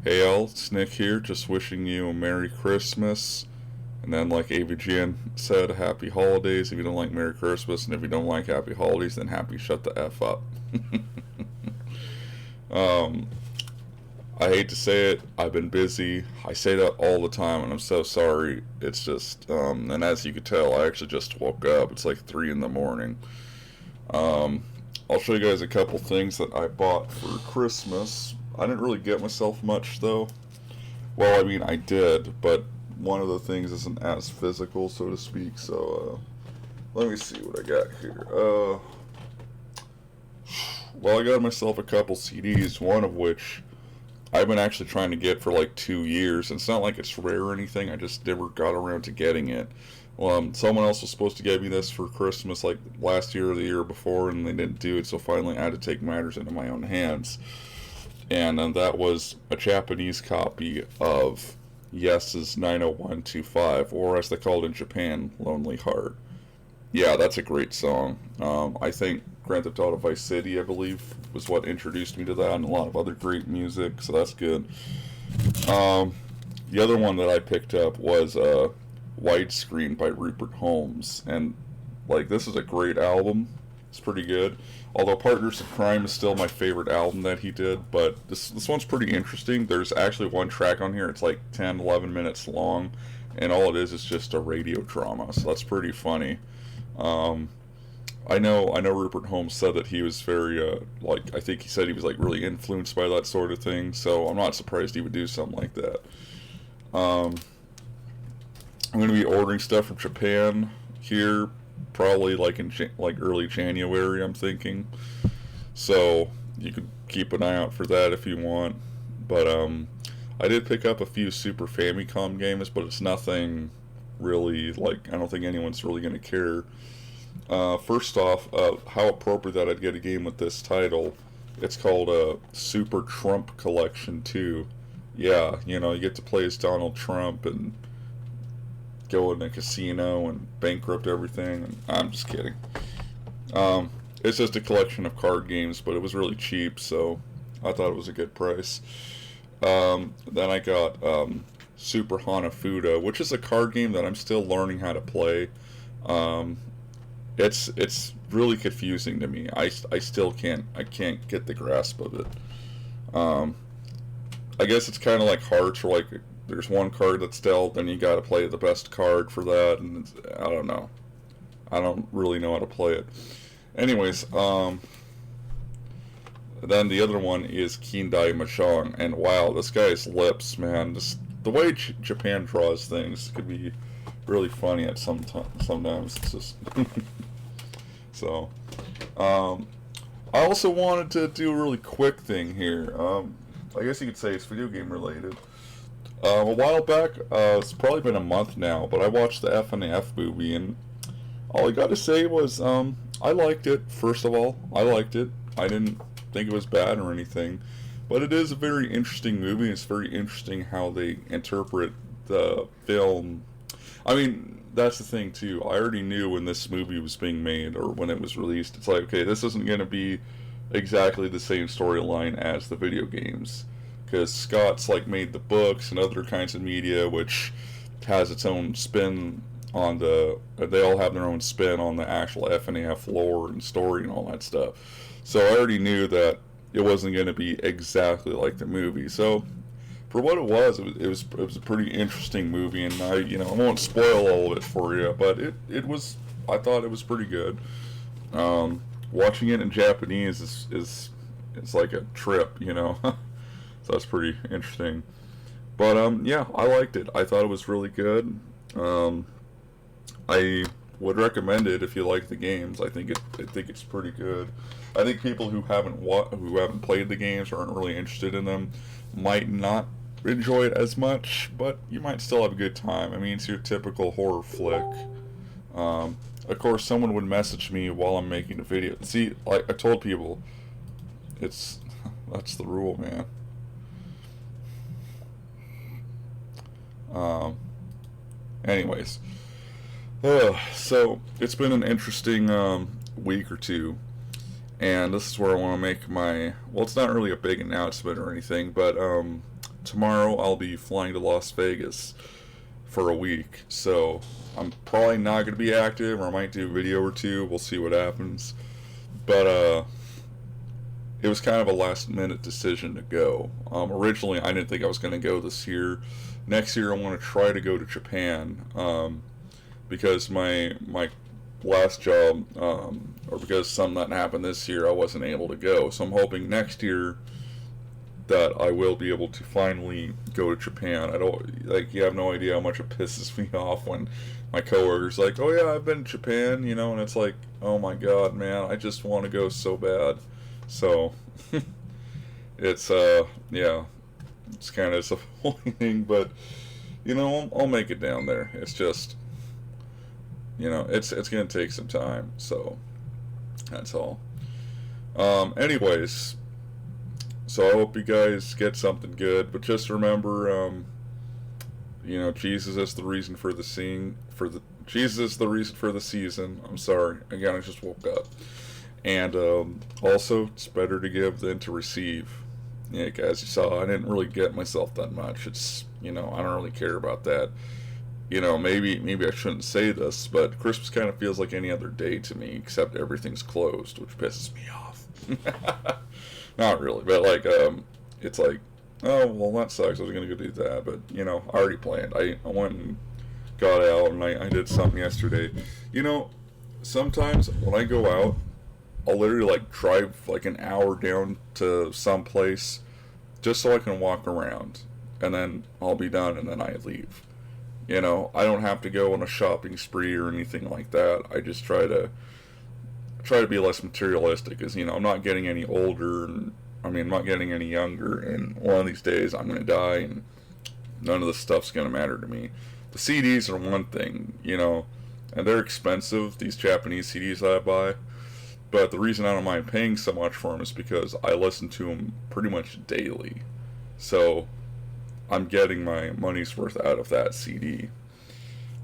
Hey Al, it's Nick here, just wishing you a Merry Christmas. And then, like AVGN said, Happy Holidays if you don't like Merry Christmas, and if you don't like Happy Holidays, then Happy Shut the F Up. um, I hate to say it, I've been busy. I say that all the time, and I'm so sorry. It's just, and as you could tell, I actually just woke up. It's like 3 in the morning. Um, I'll show you guys a couple things that I bought for Christmas. I didn't really get myself much though. Well, I mean, I did, but one of the things isn't as physical, so to speak. So, let me see what I got here. Well, I got myself a couple CDs, one of which I've been actually trying to get for like 2 years. It's not like it's rare or anything, I just never got around to getting it. Someone else was supposed to get me this for Christmas like last year or the year before, and they didn't do it, so finally I had to take matters into my own hands. And that was a Japanese copy of Yes's 90125, or as they called it in Japan, Lonely Heart. Yeah, that's a great song. I think Grand Theft Auto Vice City, I believe, was what introduced me to that, and a lot of other great music, so that's good. Um, the other one that I picked up was Widescreen by Rupert Holmes, and like this is a great album. It's pretty good. Although Partners in Crime is still my favorite album that he did, but this one's pretty interesting. There's actually one track on here. It's like 10, 11 minutes long, and all it is just a radio drama. So that's pretty funny. Um, I know Rupert Holmes said that he was very like I think he said he was like really influenced by that sort of thing. So I'm not surprised he would do something like that. Um, I'm gonna be ordering stuff from Japan here, probably like in like early January. I'm thinking, so you could keep an eye out for that if you want. But I did pick up a few Super Famicom games, but it's nothing really like I don't think anyone's really gonna care. First off, how appropriate that I'd get a game with this title. It's called Super Trump Collection 2. Yeah, you get to play as Donald Trump and go in a casino and bankrupt everything. And I'm just kidding. It's just a collection of card games, but it was really cheap, so I thought it was a good price. Then I got Super Hanafuda, which is a card game that I'm still learning how to play. Um, it's really confusing to me. I still can't get the grasp of it. Um, I guess it's kind of like hearts, where like there's one card that's dealt, and you got to play the best card for that, and I don't know. I don't really know how to play it. Anyways, then the other one is Kindai Machang, and wow, this guy's lips, man, just the way Japan draws things could be really funny at sometimes. It's just so. Um, I also wanted to do a really quick thing here. I guess you could say it's video game related. A while back, it's probably been a month now, but I watched the FNAF movie, and all I got to say was, I liked it. First of all, I liked it. I didn't think it was bad or anything, but it is a very interesting movie. It's very interesting how they interpret the film. I mean, that's the thing too. I already knew when this movie was being made or when it was released. It's like, okay, this isn't going to be exactly the same storyline as the video games, because Scott's like made the books and other kinds of media, which has its own spin on the. They all have their own spin on the actual FNAF lore and story and all that stuff. So I already knew that it wasn't going to be exactly like the movie. So for what it was a pretty interesting movie, and I won't spoil all of it for you, but it was. I thought it was pretty good. Watching it in Japanese is it's like a trip. So that's pretty interesting. But yeah, I liked it. I thought it was really good. Um, I would recommend it if you like the games. I think it's pretty good. I think people who haven't played the games or aren't really interested in them might not enjoy it as much, but you might still have a good time. I mean, it's your typical horror flick. Of course, someone would message me while I'm making a video. See, like I told people, it's that's the rule, man. Um, anyways, so it's been an interesting week or two, and this is where I want to make my. Well, it's not really a big announcement or anything, but tomorrow I'll be flying to Las Vegas for a week, so I'm probably not going to be active, or I might do a video or two. We'll see what happens. But it was kind of a last minute decision to go. Originally, I didn't think I was going to go this year. Next year, I want to try to go to Japan, because my last job, or because something that happened this year, I wasn't able to go. So I'm hoping next year that I will be able to finally go to Japan. I don't, like, you have no idea how much it pisses me off when my coworkers like, oh yeah, I've been to Japan, you know, and it's like, oh my god, man, I just want to go so bad. So it's yeah, it's kind of disappointing, but you know, I'll make it down there. It's just, you know, it's gonna take some time, so that's all. Anyways, so I hope you guys get something good, but just remember, you know, Jesus is the reason for the Jesus is the reason for the season. I'm sorry, again, I just woke up. And also, it's better to give than to receive. Yeah, as you saw, I didn't really get myself that much. It's, you know, I don't really care about that. You know, maybe I shouldn't say this, but Christmas kind of feels like any other day to me, except everything's closed, which pisses me off. Not really, but like, it's like, oh, well, that sucks. I was going to go do that, but, you know, I already planned. I went and got out, and I did something yesterday. You know, sometimes when I go out, I'll literally, like, drive, like, an hour down to some place just so I can walk around, and then I'll be done, and then I leave. You know, I don't have to go on a shopping spree or anything like that. I just try to be less materialistic, because, you know, I'm not getting any older, and I mean, I'm not getting any younger, and one of these days I'm going to die, and none of this stuff's going to matter to me. The CDs are one thing, you know, and they're expensive, these Japanese CDs that I buy, but the reason I don't mind paying so much for them is because I listen to them pretty much daily, so I'm getting my money's worth out of that CD.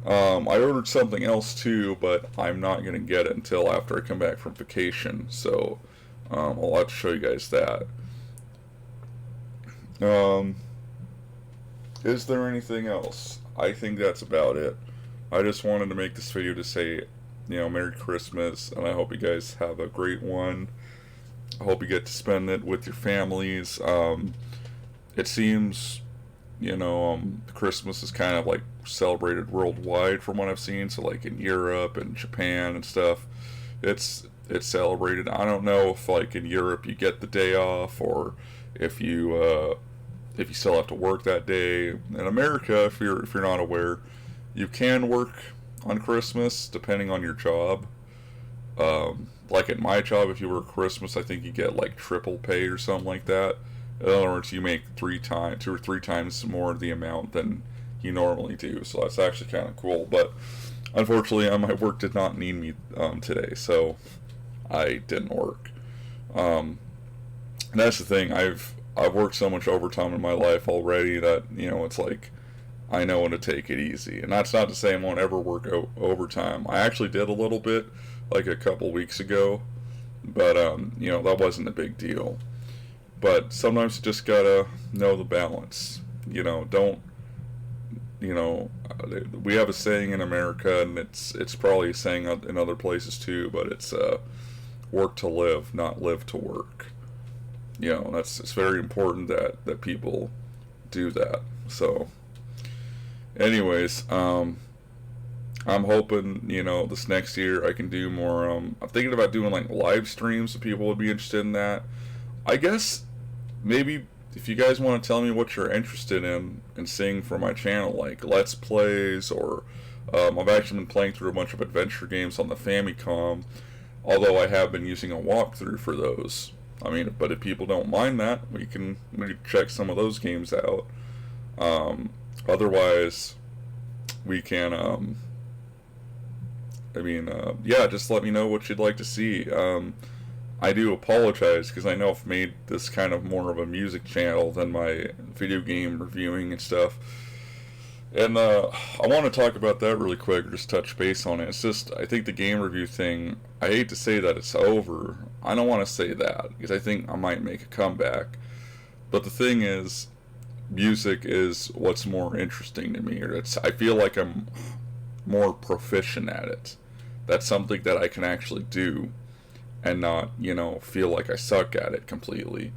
I ordered something else too, but I'm not going to get it until after I come back from vacation, so I'll have to show you guys that. Is there anything else? I think that's about it. I just wanted to make this video to say, you know, Merry Christmas, and I hope you guys have a great one. I hope you get to spend it with your families. It seems, you know, Christmas is kind of like celebrated worldwide from what I've seen. So like in Europe and Japan and stuff, it's celebrated. I don't know if like in Europe you get the day off, or if you still have to work that day. In America, if you're not aware, you can work on Christmas depending on your job. Like at my job, if you work Christmas, I think you get like triple pay or something like that. In other words, you make 2 or 3 times more of the amount than you normally do. So that's actually kind of cool. But unfortunately, my work did not need me today, so I didn't work. And that's the thing. I've worked so much overtime in my life already that, you know, it's like I know when to take it easy. And that's not to say I won't ever work overtime. I actually did a little bit, like a couple weeks ago, but you know, that wasn't a big deal. But sometimes you just gotta know the balance. You know, don't, you know, we have a saying in America, and it's probably a saying in other places too, but it's work to live, not live to work. You know, it's very important that people do that. So, anyways, I'm hoping, you know, this next year I can do more. I'm thinking about doing like live streams if people would be interested in that. I guess maybe if you guys want to tell me what you're interested in seeing for my channel, like Let's Plays, or I've actually been playing through a bunch of adventure games on the Famicom, although I have been using a walkthrough for those. I mean, but if people don't mind that, we can check some of those games out. Otherwise, we can, yeah, just let me know what you'd like to see. I do apologize because I know I've made this kind of more of a music channel than my video game reviewing and stuff. And I want to talk about that really quick, or just touch base on it. It's just, I think the game review thing, I hate to say that it's over. I don't want to say that, because I think I might make a comeback. But the thing is, music is what's more interesting to me, or I feel like I'm more proficient at it. That's something that I can actually do and not, feel like I suck at it completely.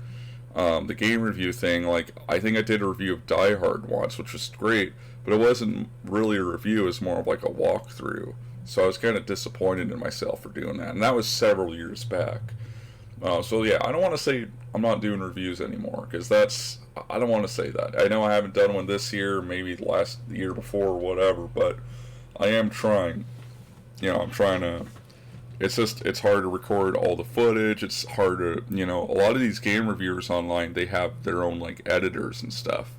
The game review thing, like, I think I did a review of Die Hard once, which was great, but it wasn't really a review, it was more of like a walkthrough. So I was kind of disappointed in myself for doing that, and that was several years back. So yeah, I don't want to say I'm not doing reviews anymore, because I don't want to say that. I know I haven't done one this year, maybe last year before or whatever, but I am trying. I'm trying to. It's hard to record all the footage. It's hard to, a lot of these game reviewers online, they have their own like editors and stuff.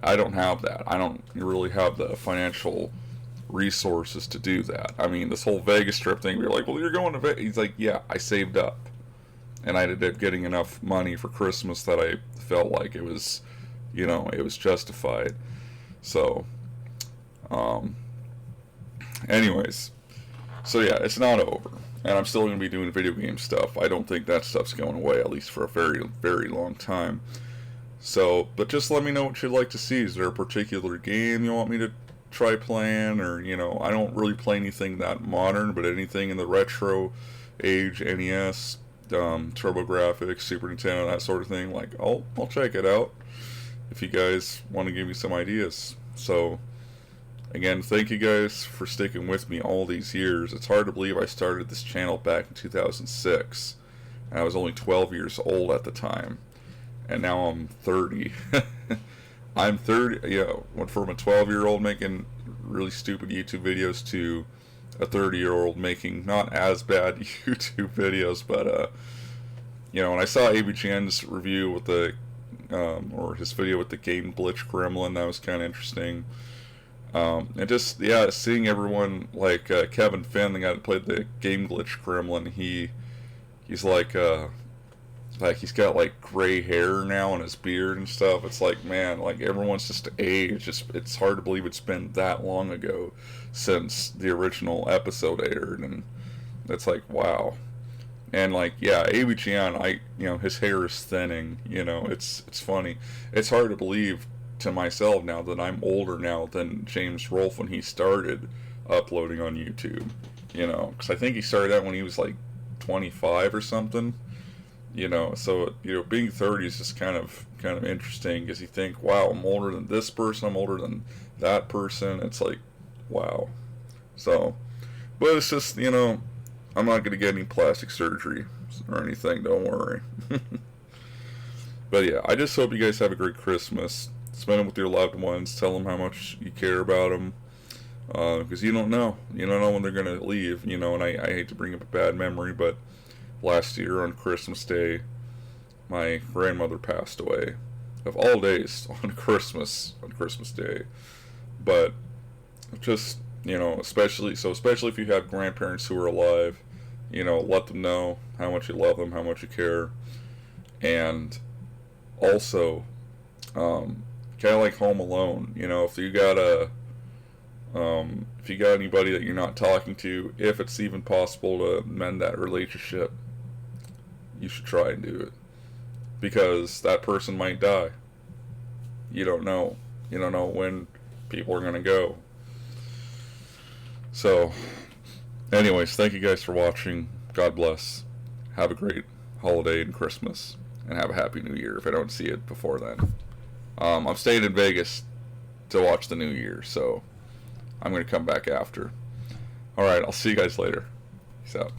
I don't have that. I don't really have the financial resources to do that. I mean, this whole Vegas trip thing, we're like, well, you're going to Vegas. He's like, yeah, I saved up. And I ended up getting enough money for Christmas that I felt like it was, it was justified. So, anyways, so yeah, it's not over. And I'm still going to be doing video game stuff. I don't think that stuff's going away, at least for a very, very long time. So, but just let me know what you'd like to see. Is there a particular game you want me to try playing? Or, I don't really play anything that modern, but anything in the retro age, NES, TurboGrafx, Super Nintendo, that sort of thing, like, I'll check it out if you guys want to give me some ideas. So, again, thank you guys for sticking with me all these years. It's hard to believe I started this channel back in 2006. I was only 12 years old at the time. And now I'm 30. I'm 30, went from a 12-year-old making really stupid YouTube videos to a 30-year-old making not as bad YouTube videos, but, when I saw ABGN's review with or his video with the Game Glitch Gremlin, that was kind of interesting. And just, seeing everyone, like Kevin Finn, the guy that played the Game Glitch Gremlin, he's like he's got like gray hair now on his beard and stuff. It's like, man, like everyone's just aged. It's hard to believe it's been that long ago since the original episode aired, and it's like, wow. And like, yeah, ABGN, his hair is thinning. It's funny. It's hard to believe to myself now that I'm older now than James Rolfe when he started uploading on YouTube. Because I think he started out when he was like 25 or something. So being 30 is just kind of interesting, because you think, wow, I'm older than this person, I'm older than that person. It's like, wow. So, but it's just, I'm not going to get any plastic surgery or anything, don't worry. But yeah, I just hope you guys have a great Christmas. Spend it with your loved ones. Tell them how much you care about them, because you don't know when they're going to leave. And I hate to bring up a bad memory, but last year on Christmas Day, my grandmother passed away. Of all days, on Christmas Day. But just, especially if you have grandparents who are alive, let them know how much you love them, how much you care. And also, kind of like Home Alone, if you got anybody that you're not talking to, if it's even possible to mend that relationship, you should try and do it, because that person might die. You don't know when people are gonna go. So, anyways, thank you guys for watching. God bless. Have a great holiday and Christmas, and have a happy New Year if I don't see it before then. I'm staying in Vegas to watch the New Year, so I'm going to come back after. Alright, I'll see you guys later. Peace out.